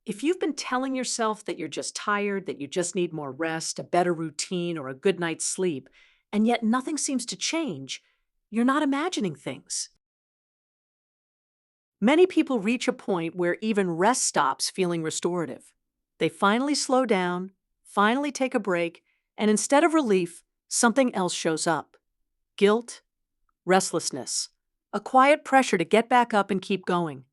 If you've been telling yourself that you're just tired, that you just need more rest, a better routine, or a good night's sleep, and yet nothing seems to change, you're not imagining things. Many people reach a point where even rest stops feeling restorative. They finally slow down, finally take a break, and instead of relief, something else shows up: guilt, restlessness, a quiet pressure to get back up and keep going.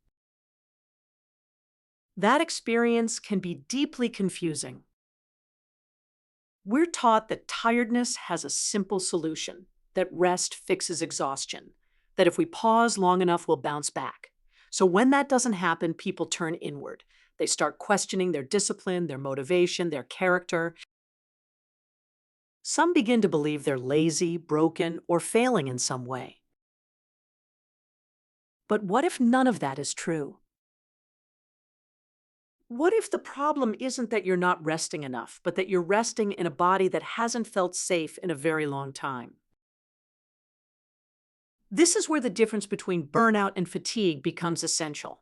That experience can be deeply confusing. We're taught that tiredness has a simple solution, that rest fixes exhaustion, that if we pause long enough, we'll bounce back. So when that doesn't happen, people turn inward. They start questioning their discipline, their motivation, their character. Some begin to believe they're lazy, broken, or failing in some way. But what if none of that is true? What if the problem isn't that you're not resting enough, but that you're resting in a body that hasn't felt safe in a very long time? This is where the difference between burnout and fatigue becomes essential.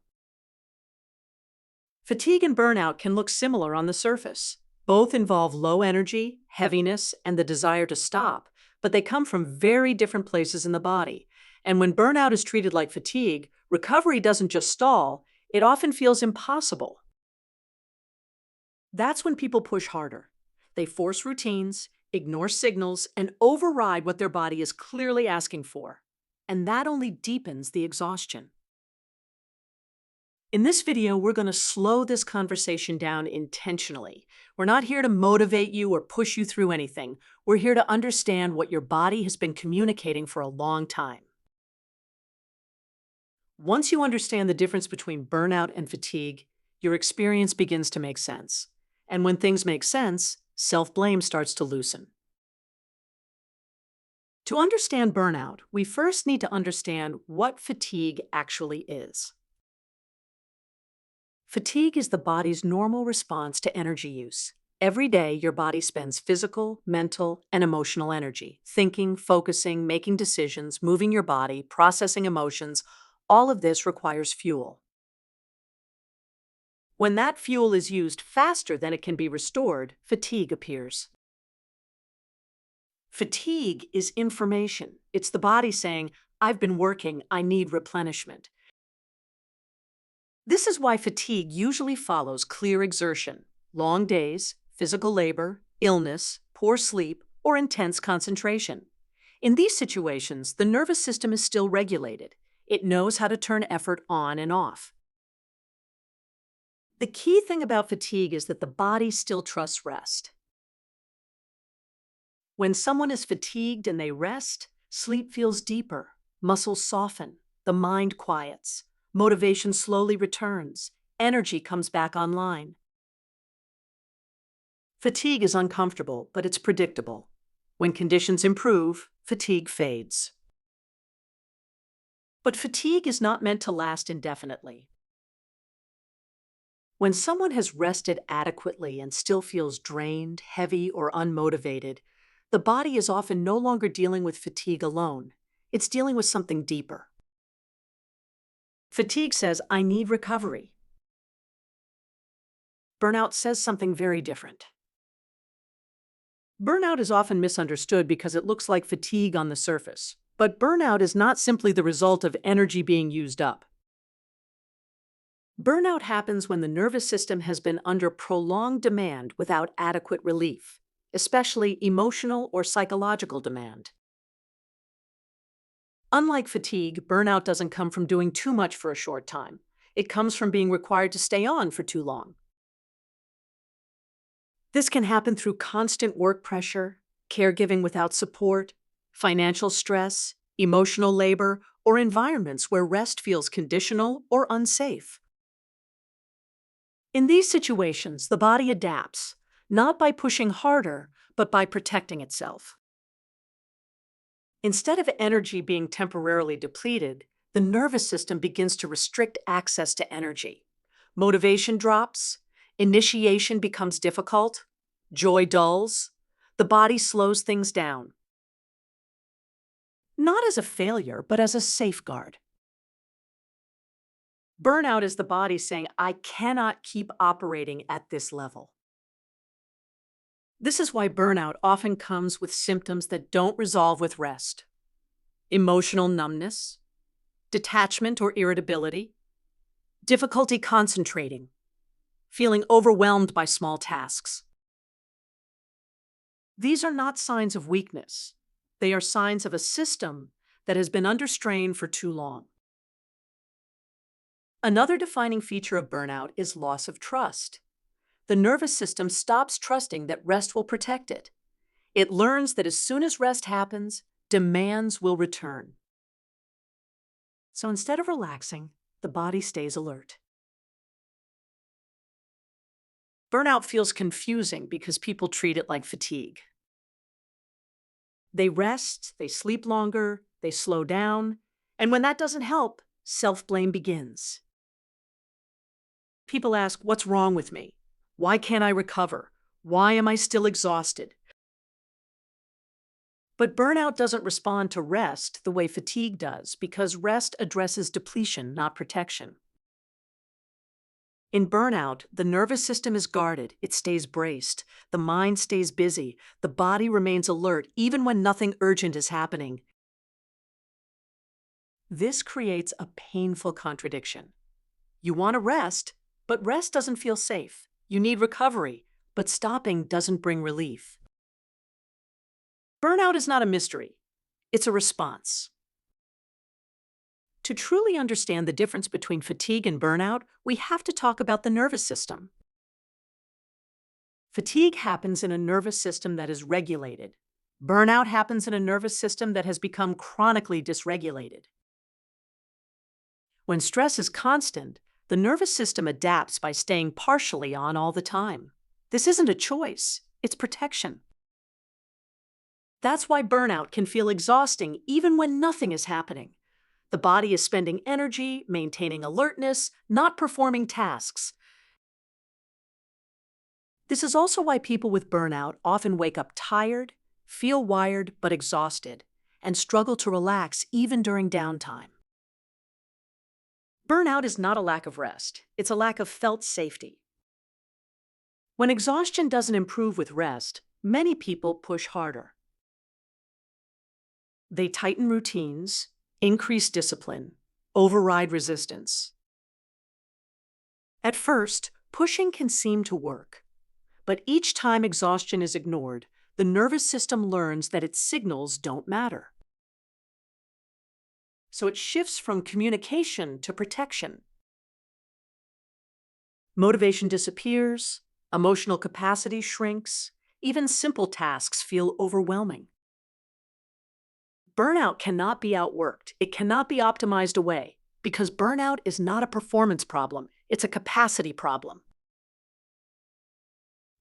Fatigue and burnout can look similar on the surface. Both involve low energy, heaviness, and the desire to stop, but they come from very different places in the body. And when burnout is treated like fatigue, recovery doesn't just stall, it often feels impossible. That's when people push harder. They force routines, ignore signals, and override what their body is clearly asking for. And that only deepens the exhaustion. In this video, we're going to slow this conversation down intentionally. We're not here to motivate you or push you through anything. We're here to understand what your body has been communicating for a long time. Once you understand the difference between burnout and fatigue, your experience begins to make sense. And when things make sense, self-blame starts to loosen. To understand burnout, we first need to understand what fatigue actually is. Fatigue is the body's normal response to energy use. Every day, your body spends physical, mental, and emotional energy, thinking, focusing, making decisions, moving your body, processing emotions. All of this requires fuel. When that fuel is used faster than it can be restored, fatigue appears. Fatigue is information. It's the body saying, "I've been working, I need replenishment." This is why fatigue usually follows clear exertion: long days, physical labor, illness, poor sleep, or intense concentration. In these situations, the nervous system is still regulated. It knows how to turn effort on and off. The key thing about fatigue is that the body still trusts rest. When someone is fatigued and they rest, sleep feels deeper, muscles soften, the mind quiets, motivation slowly returns, energy comes back online. Fatigue is uncomfortable, but it's predictable. When conditions improve, fatigue fades. But fatigue is not meant to last indefinitely. When someone has rested adequately and still feels drained, heavy, or unmotivated, the body is often no longer dealing with fatigue alone. It's dealing with something deeper. Fatigue says, "I need recovery." Burnout says something very different. Burnout is often misunderstood because it looks like fatigue on the surface. But burnout is not simply the result of energy being used up. Burnout happens when the nervous system has been under prolonged demand without adequate relief, especially emotional or psychological demand. Unlike fatigue, burnout doesn't come from doing too much for a short time. It comes from being required to stay on for too long. This can happen through constant work pressure, caregiving without support, financial stress, emotional labor, or environments where rest feels conditional or unsafe. In these situations, the body adapts, not by pushing harder, but by protecting itself. Instead of energy being temporarily depleted, the nervous system begins to restrict access to energy. Motivation drops, initiation becomes difficult, joy dulls, the body slows things down. Not as a failure, but as a safeguard. Burnout is the body saying, I cannot keep operating at this level. This is why burnout often comes with symptoms that don't resolve with rest. Emotional numbness, detachment or irritability, difficulty concentrating, feeling overwhelmed by small tasks. These are not signs of weakness. They are signs of a system that has been under strain for too long. Another defining feature of burnout is loss of trust. The nervous system stops trusting that rest will protect it. It learns that as soon as rest happens, demands will return. So instead of relaxing, the body stays alert. Burnout feels confusing because people treat it like fatigue. They rest, they sleep longer, they slow down, and when that doesn't help, self-blame begins. People ask, what's wrong with me? Why can't I recover? Why am I still exhausted? But burnout doesn't respond to rest the way fatigue does because rest addresses depletion, not protection. In burnout, the nervous system is guarded, it stays braced, the mind stays busy, the body remains alert even when nothing urgent is happening. This creates a painful contradiction. You want to rest, but rest doesn't feel safe. You need recovery, but stopping doesn't bring relief. Burnout is not a mystery. It's a response. To truly understand the difference between fatigue and burnout, we have to talk about the nervous system. Fatigue happens in a nervous system that is regulated. Burnout happens in a nervous system that has become chronically dysregulated. When stress is constant, the nervous system adapts by staying partially on all the time. This isn't a choice, it's protection. That's why burnout can feel exhausting even when nothing is happening. The body is spending energy, maintaining alertness, not performing tasks. This is also why people with burnout often wake up tired, feel wired but exhausted, and struggle to relax even during downtime. Burnout is not a lack of rest, it's a lack of felt safety. When exhaustion doesn't improve with rest, many people push harder. They tighten routines, increase discipline, override resistance. At first, pushing can seem to work, but each time exhaustion is ignored, the nervous system learns that its signals don't matter. So it shifts from communication to protection. Motivation disappears, emotional capacity shrinks, even simple tasks feel overwhelming. Burnout cannot be outworked. It cannot be optimized away because burnout is not a performance problem. It's a capacity problem.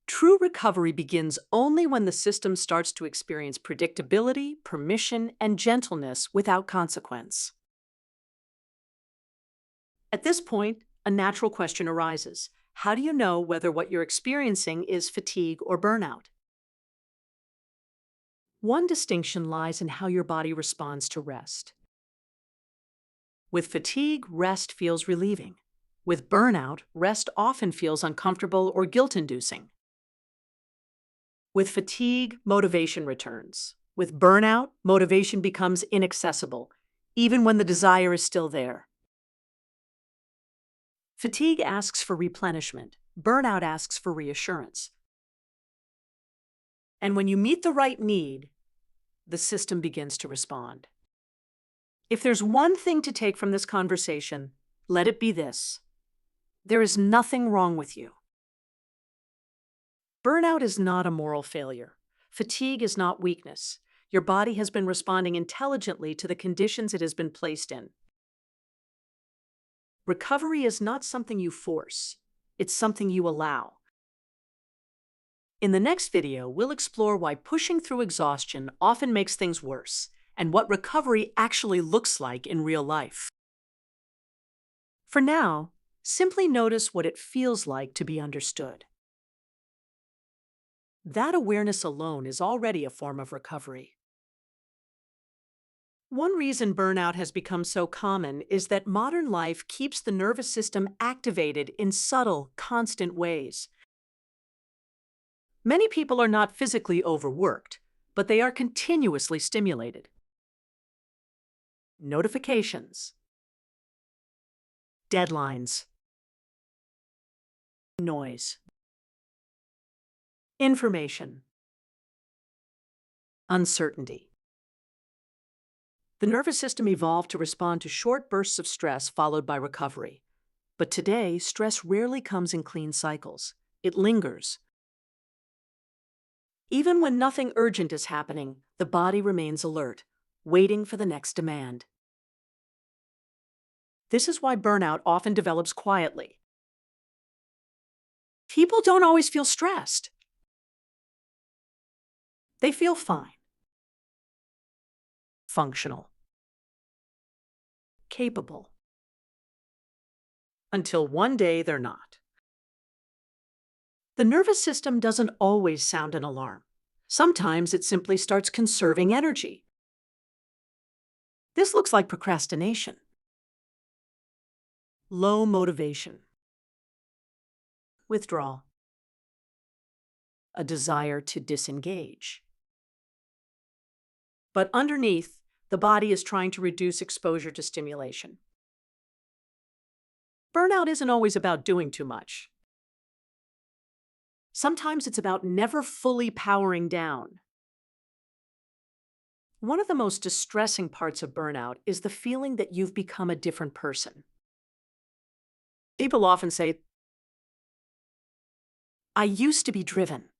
True recovery begins only when the system starts to experience predictability, permission, and gentleness without consequence. At this point, a natural question arises. How do you know whether what you're experiencing is fatigue or burnout? One distinction lies in how your body responds to rest. With fatigue, rest feels relieving. With burnout, rest often feels uncomfortable or guilt-inducing. With fatigue, motivation returns. With burnout, motivation becomes inaccessible, even when the desire is still there. Fatigue asks for replenishment. Burnout asks for reassurance. And when you meet the right need, the system begins to respond. If there's one thing to take from this conversation, let it be this: there is nothing wrong with you. Burnout is not a moral failure. Fatigue is not weakness. Your body has been responding intelligently to the conditions it has been placed in. Recovery is not something you force. It's something you allow. In the next video, we'll explore why pushing through exhaustion often makes things worse and what recovery actually looks like in real life. For now, simply notice what it feels like to be understood. That awareness alone is already a form of recovery. One reason burnout has become so common is that modern life keeps the nervous system activated in subtle, constant ways. Many people are not physically overworked, but they are continuously stimulated. Notifications, deadlines, noise, information, uncertainty. The nervous system evolved to respond to short bursts of stress followed by recovery. But today, stress rarely comes in clean cycles. It lingers. Even when nothing urgent is happening, the body remains alert, waiting for the next demand. This is why burnout often develops quietly. People don't always feel stressed. They feel fine, functional, capable, until one day they're not. The nervous system doesn't always sound an alarm. Sometimes it simply starts conserving energy. This looks like procrastination, low motivation, withdrawal, a desire to disengage. But underneath, the body is trying to reduce exposure to stimulation. Burnout isn't always about doing too much. Sometimes it's about never fully powering down. One of the most distressing parts of burnout is the feeling that you've become a different person. People often say, "I used to be driven.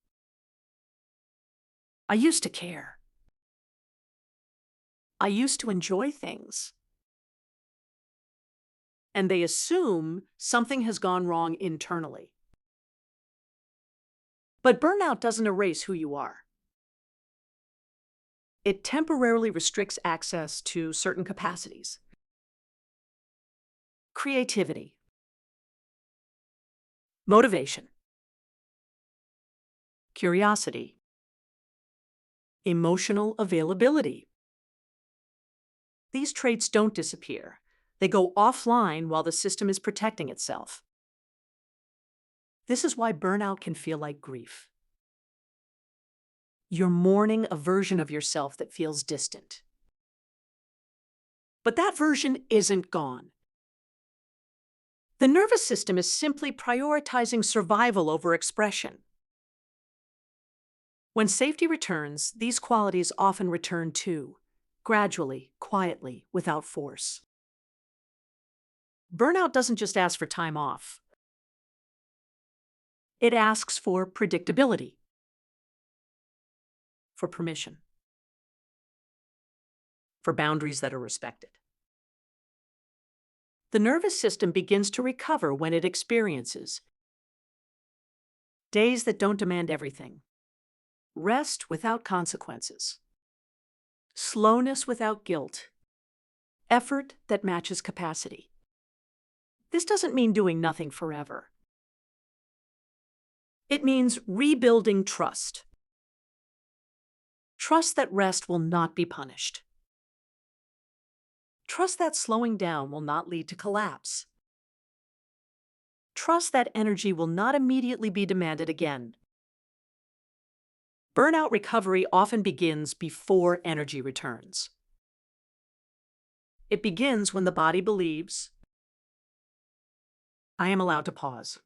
I used to care. I used to enjoy things." And they assume something has gone wrong internally. But burnout doesn't erase who you are. It temporarily restricts access to certain capacities. Creativity, motivation, curiosity, emotional availability. These traits don't disappear. They go offline while the system is protecting itself. This is why burnout can feel like grief. You're mourning a version of yourself that feels distant. But that version isn't gone. The nervous system is simply prioritizing survival over expression. When safety returns, these qualities often return too, gradually, quietly, without force. Burnout doesn't just ask for time off. It asks for predictability, for permission, for boundaries that are respected. The nervous system begins to recover when it experiences days that don't demand everything, rest without consequences, slowness without guilt, effort that matches capacity. This doesn't mean doing nothing forever. It means rebuilding trust. Trust that rest will not be punished. Trust that slowing down will not lead to collapse. Trust that energy will not immediately be demanded again. Burnout recovery often begins before energy returns. It begins when the body believes, "I am allowed to pause."